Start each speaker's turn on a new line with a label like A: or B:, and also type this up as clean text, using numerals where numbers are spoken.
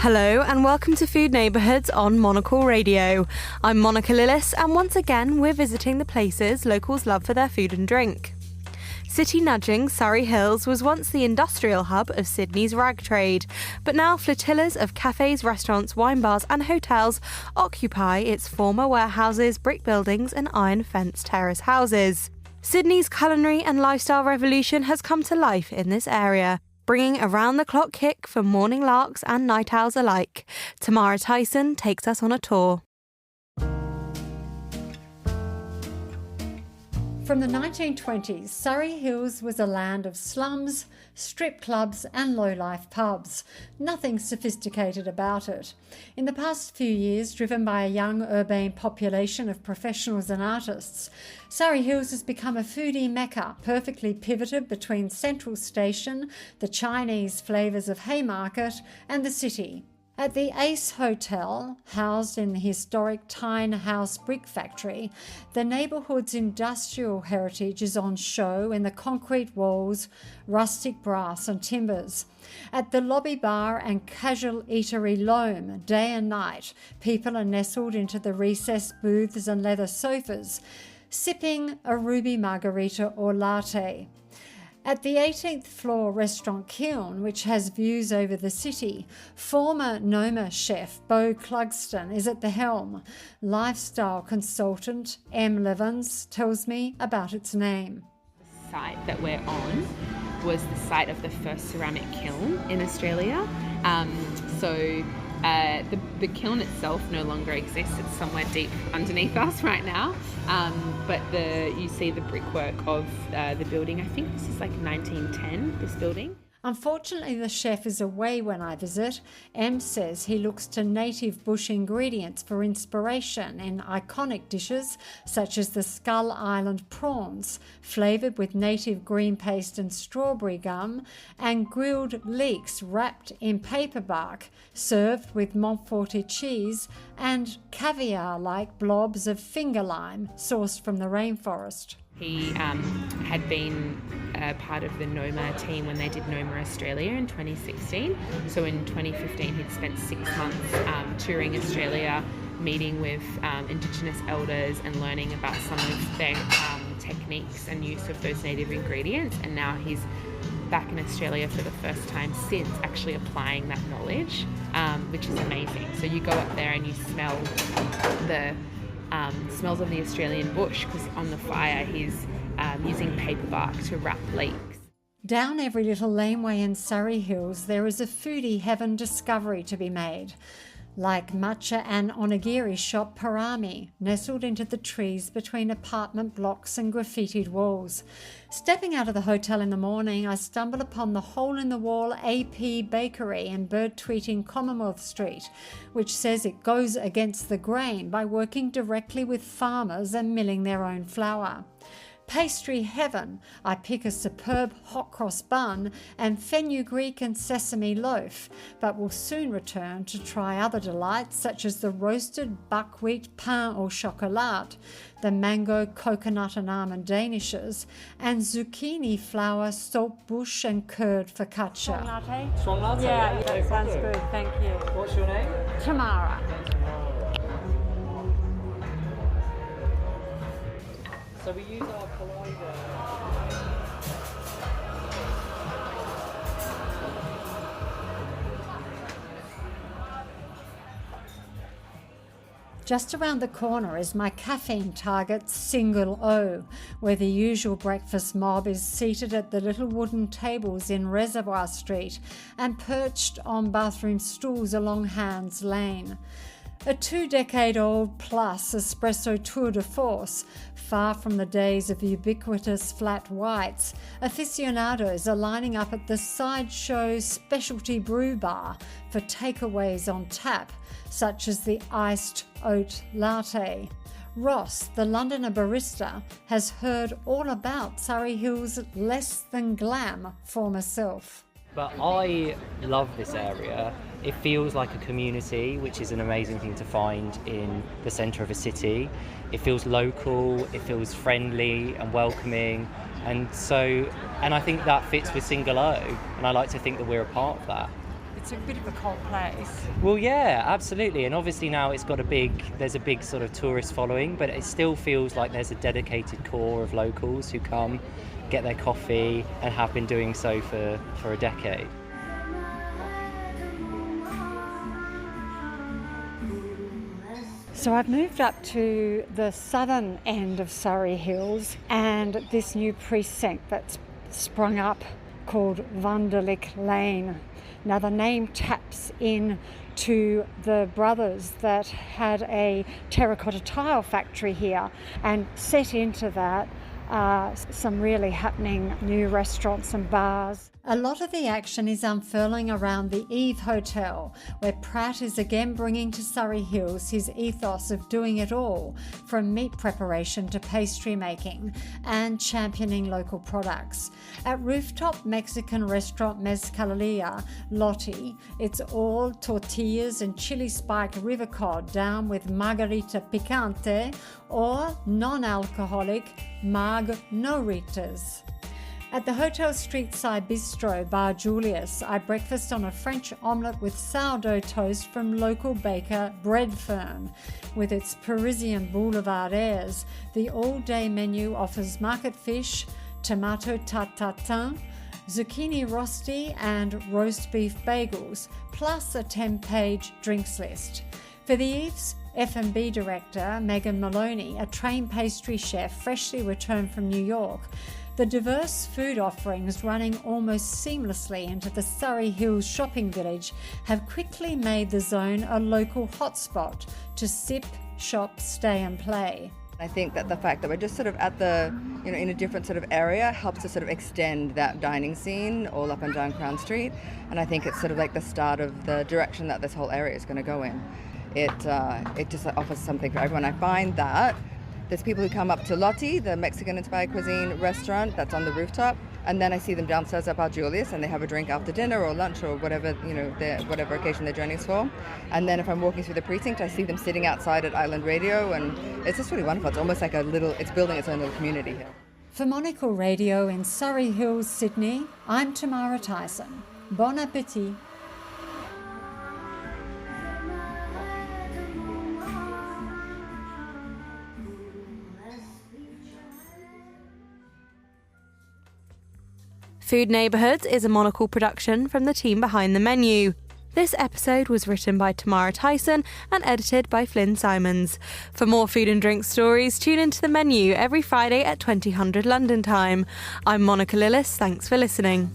A: Hello and welcome to Food Neighbourhoods on Monocle Radio. I'm Monica Lillis and once again we're visiting the places locals love for their food and drink. City nudging Surry Hills was once the industrial hub of Sydney's rag trade, but now flotillas of cafés, restaurants, wine bars and hotels occupy its former warehouses, brick buildings and iron fence terrace houses. Sydney's culinary and lifestyle revolution has come to life in this area, bringing a round-the-clock kick for morning larks and night owls alike. Tamara Thiessen takes us on a tour.
B: From the 1920s, Surry Hills was a land of slums, strip clubs and low-life pubs. Nothing sophisticated about it. In the past few years, driven by a young urbane population of professionals and artists, Surry Hills has become a foodie mecca, perfectly pivoted between Central Station, the Chinese flavours of Haymarket and the city. At the Ace Hotel, housed in the historic Tyne House brick factory, the neighbourhood's industrial heritage is on show in the concrete walls, rustic brass and timbers. At the lobby bar and casual eatery Loam, day and night, people are nestled into the recessed booths and leather sofas, sipping a ruby margarita or latte. At the 18th floor restaurant Kiln, which has views over the city, former Noma chef Beau Clugston is at the helm. Lifestyle consultant Em Levins tells me about its name.
C: The site that we're on was the site of the first ceramic kiln in Australia. The kiln itself no longer exists. It's somewhere deep underneath us right now. But you see the brickwork of the building. I think this is like 1910, this building.
B: Unfortunately, the chef is away when I visit. Em says he looks to native bush ingredients for inspiration in iconic dishes such as the Skull Island prawns, flavoured with native green paste and strawberry gum, and grilled leeks wrapped in paper bark, served with Montforti cheese and caviar-like blobs of finger lime sourced from the rainforest.
C: He had been part of the Noma team when they did Noma Australia in 2016. So in 2015 he'd spent 6 months touring Australia, meeting with Indigenous elders and learning about some of their techniques and use of those native ingredients. And now he's back in Australia for the first time since actually applying that knowledge, which is amazing. So you go up there and you smell the smells of the Australian bush, because on the fire he's using paper bark to wrap leeks.
B: Down every little laneway in Surry Hills there is a foodie heaven discovery to be made. Like matcha and onigiri shop Parami, nestled into the trees between apartment blocks and graffitied walls. Stepping out of the hotel in the morning, I stumble upon the hole-in-the-wall AP Bakery in bird-tweeting Commonwealth Street, which says it goes against the grain by working directly with farmers and milling their own flour. Pastry heaven, I pick a superb hot cross bun and fenugreek and sesame loaf, but will soon return to try other delights such as the roasted buckwheat pain au chocolat, the mango, coconut and almond danishes, and zucchini flour, salt bush and curd focaccia.
D: Strong latte?
E: Strong latte?
D: Yeah, sounds good, thank you.
E: What's your name?
D: Tamara.
E: So we use our collider.
B: Just around the corner is my caffeine target, Single O, where the usual breakfast mob is seated at the little wooden tables in Reservoir Street and perched on bathroom stools along Hands Lane. A 2-decade-old plus espresso tour de force, far from the days of ubiquitous flat whites, aficionados are lining up at the Sideshow Specialty Brew Bar for takeaways on tap, such as the iced oat latte. Ross, the Londoner barista, has heard all about Surry Hills' less than glam former self.
F: But I love this area. It feels like a community, which is an amazing thing to find in the centre of a city. It feels local, it feels friendly and welcoming, and I think that fits with Single O, and I like to think that we're a part of that.
D: it's a bit of a cold place.
F: Well, yeah, absolutely. And obviously now there's a big sort of tourist following, but it still feels like there's a dedicated core of locals who come, get their coffee, and have been doing so for a decade.
B: So I've moved up to the southern end of Surry Hills and this new precinct that's sprung up called Vanderlik Lane. Now the name taps in to the brothers that had a terracotta tile factory here, and set into that some really happening new restaurants and bars. A lot of the action is unfurling around the Eve Hotel, where Pratt is again bringing to Surry Hills his ethos of doing it all, from meat preparation to pastry making, and championing local products. At rooftop Mexican restaurant Mezcaleria Lottie, it's all tortillas and chili spiked river cod down with margarita picante or non-alcoholic marg-noritas. At the hotel street-side bistro Bar Julius, I breakfast on a French omelette with sourdough toast from local baker Bread Firm. With its Parisian boulevard airs, the all-day menu offers market fish, tomato tatin, zucchini rosti and roast beef bagels, plus a 10-page drinks list. For the Eve's F&B director, Megan Maloney, a trained pastry chef freshly returned from New York, the diverse food offerings running almost seamlessly into the Surry Hills shopping village have quickly made the zone a local hotspot to sip, shop, stay and play.
G: I think that the fact that we're just sort of at the, in a different sort of area helps to sort of extend that dining scene all up and down Crown Street. And I think it's sort of like the start of the direction that this whole area is going to go in. It just offers something for everyone. I find that there's people who come up to Lottie, the Mexican-inspired cuisine restaurant that's on the rooftop, and then I see them downstairs at Bar Julius and they have a drink after dinner or lunch or whatever, whatever occasion they're joining us for. And then if I'm walking through the precinct, I see them sitting outside at Island Radio, and it's just really wonderful. It's almost like it's building its own little community here.
B: For Monocle Radio in Surry Hills, Sydney, I'm Tamara Thiessen. Bon appétit.
A: Food Neighbourhoods is a Monocle production from the team behind the menu. This episode was written by Tamara Thiessen and edited by Flynn Simons. For more food and drink stories, tune into the menu every Friday at 2000 London time. I'm Monica Lillis. Thanks for listening.